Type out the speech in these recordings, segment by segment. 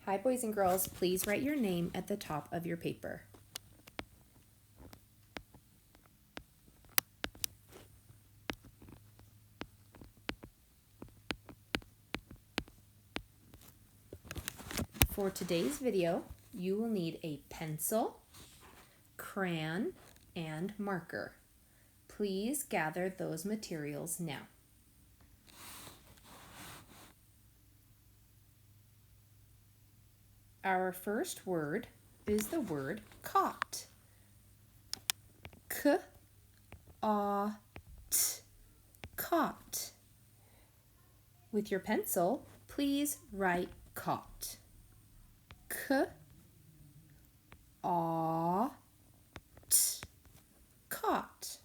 Hi, boys and girls. Please write your name at the top of your paper. For today's video, you will need a pencil, crayon, and marker. Please gather those materials now. Our first word is the word caught. K-A-T, caught. With your pencil, please write caught. K-A-T, caught.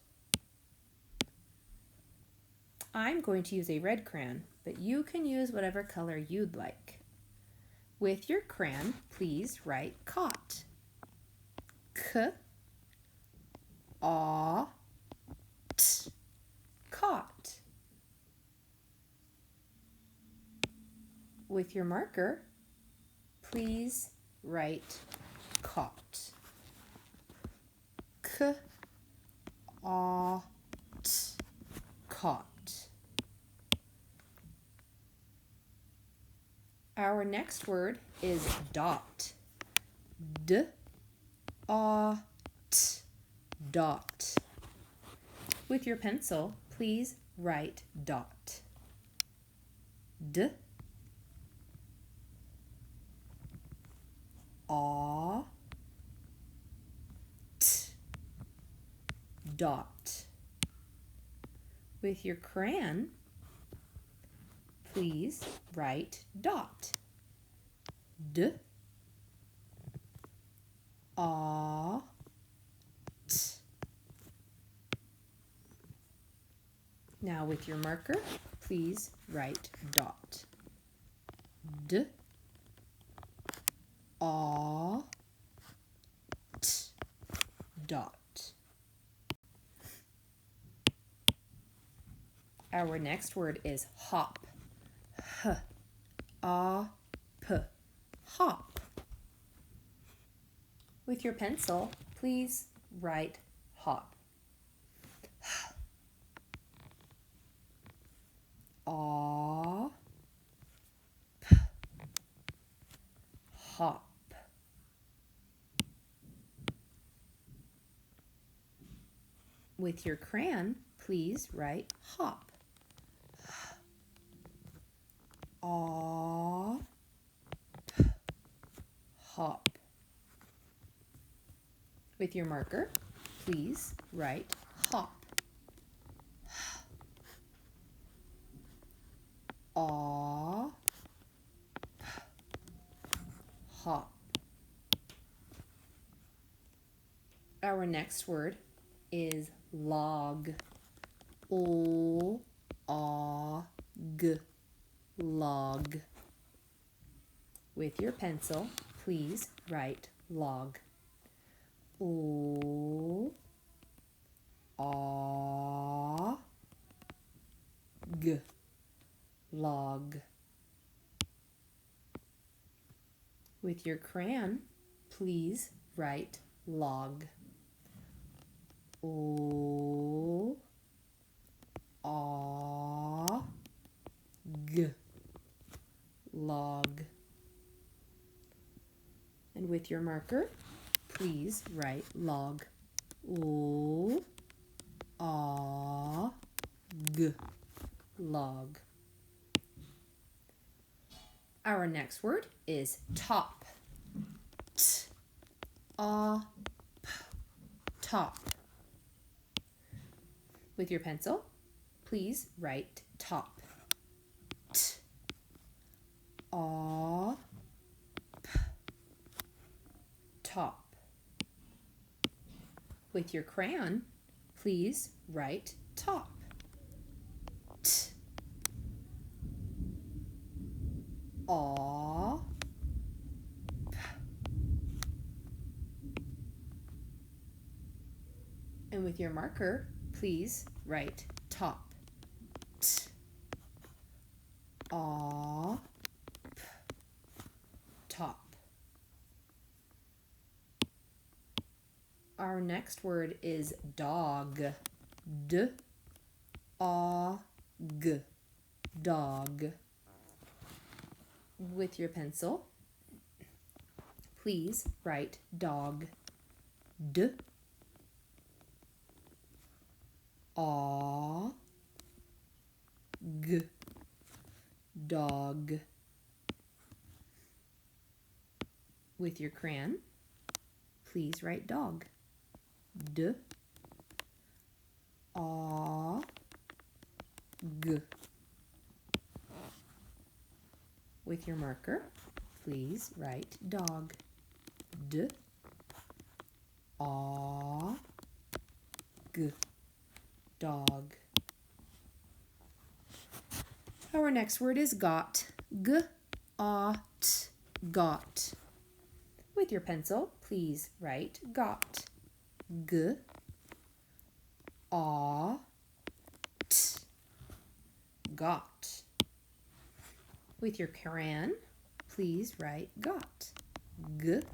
I'm going to use a red crayon, but you can use whatever color you'd like. With your crayon, please write caught. K-A-T, caught. With your marker, please write caught. K-A-T, caught. Our next word is dot. D-A-T, dot. With your pencil, please write dot. D-A-T, dot. With your crayon, please write dot. D-A-T, now with your marker, please write dot. D-A-T, dot. Our next word is hop. H-A-P, hop. With your pencil, please write hop. H-A-P, hop. With your crayon, please write hop. H-A-P, hop. With your marker, please write hop. H-A-P, hop. Our next word is log. O-A-G, log. With your pencil, please write log. O-A-G, log. With your crayon, please write log. O-A-G, log. And with your marker, please write log. O-A-G, log. Our next word is top. T-A-P, top. With your pencil, please write top. T-A-P, top. With your crayon, please write top. T-A-P. And with your marker, please write top. T-A-P, top. Our next word is dog. D-A-G. Dog. With your pencil, please write dog. D-A-G. Dog. With your crayon, please write dog. D-A-G. With your marker, please write dog. D-A-G. Dog. Our next word is got. G-A-T. Got. With your pencil, please write got. G-A-T. Got. With your crayon, please write got. G-A-T.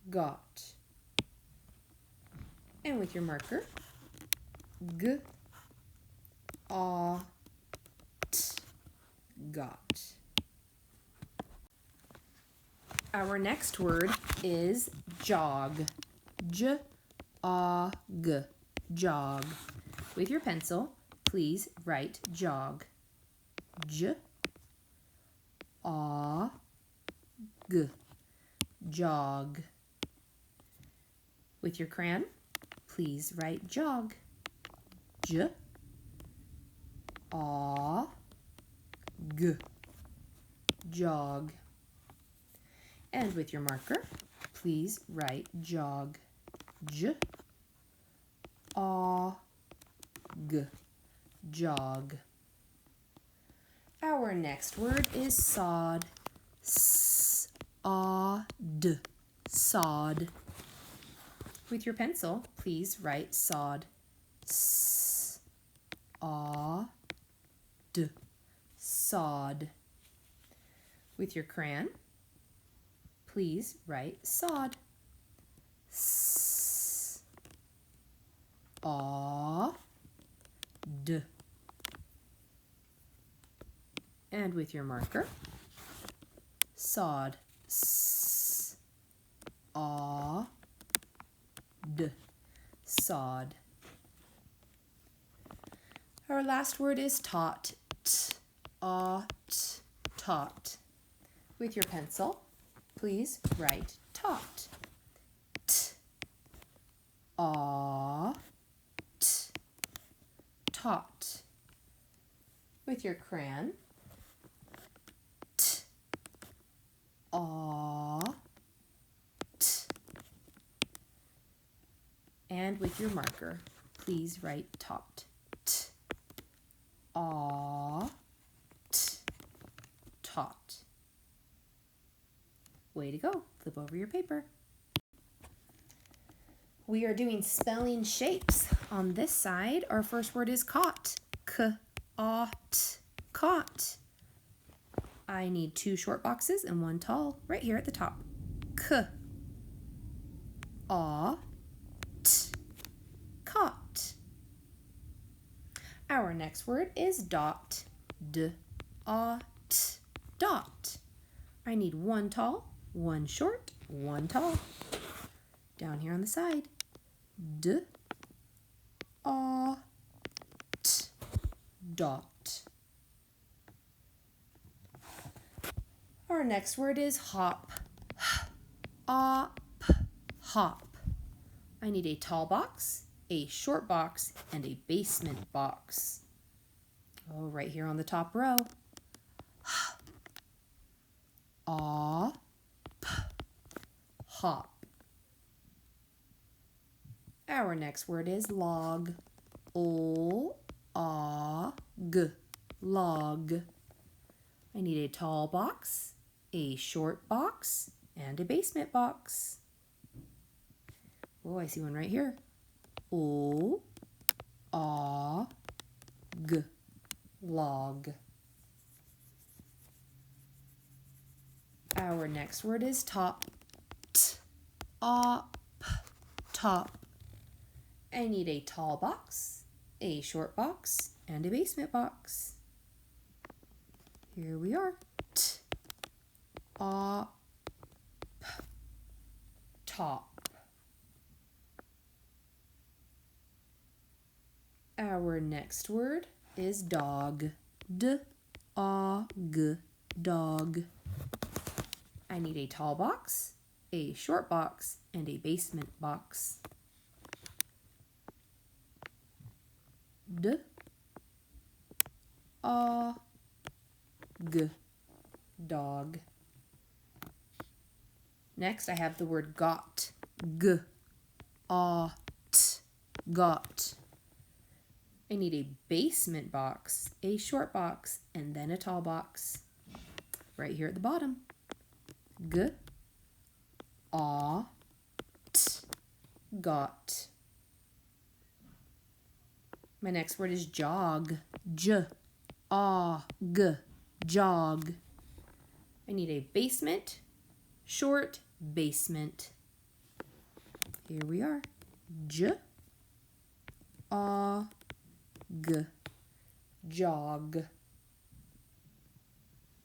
Got. And with your marker, G-A-T. Got. Our next word is jog. J-A-G. Jog. With your pencil, please write jog. J-A-G. Jog. With your crayon, please write jog. J-A-G. Jog. And with your marker, please write jog. J-A-G. Jog. Our next word is sod. S-A-D. Sod. With your pencil, please write sod. S-A-D. Sod. With your crayon, please write sod. S-A-D. And with your marker, sod. S-A-D. Sod. Our last word is taught. T-A-T. Taught. With your pencil, please write taught. T-A-T. Taught. With your crayon, T-A-T. And with your marker, please write taught. T-A-T. Taught. Way to go. Flip over your paper. We are doing spelling shapes. On this side, our first word is caught. C-A-T. Caught. I need 2 short boxes and 1 tall right here at the top. C-A-T. Caught. Our next word is dot. D-A-T. Dot. I need 1 tall, 1 short, 1 tall. Down here on the side. D-A-T. Dot. Our next word is hop. Hop. Hop. I need a tall box, a short box, and a basement box. Oh, right here on the top row. Hop. Hop. Our next word is log. O-A-G. Log. I need a tall box, a short box, and a basement box. Oh, I see one right here. O-A-G. Log. Our next word is top. Top. Top. I need a tall box, a short box, and a basement box. Here we are. Top. Top. Our next word is dog. D-O-G. Dog. I need a tall box, a short box, and a basement box. D-O-G. Dog. Next, I have the word got. G-O-T. Got. I need a basement box, a short box, and then a tall box. Right here at the bottom. G-O-T. Got. My next word is jog. J-O-G. Jog. I need a basement, short, basement. Here we are. J-O-G. Jog.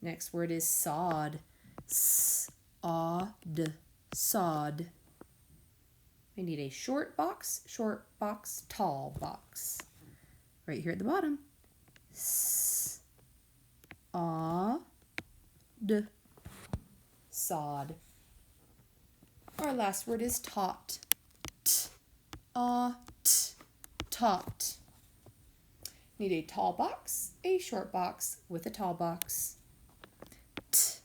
Next word is sod. S-O-D. Sod. I need a short box, tall box. Right here at the bottom. S-O-D. Sod. Our last word is tot. T-O-T. Tot. Need a tall box, a short box with a tall box. T-O-T.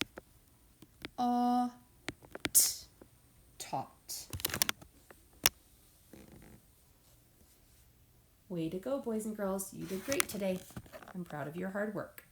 Tot. Way to go, boys and girls. You did great today. I'm proud of your hard work.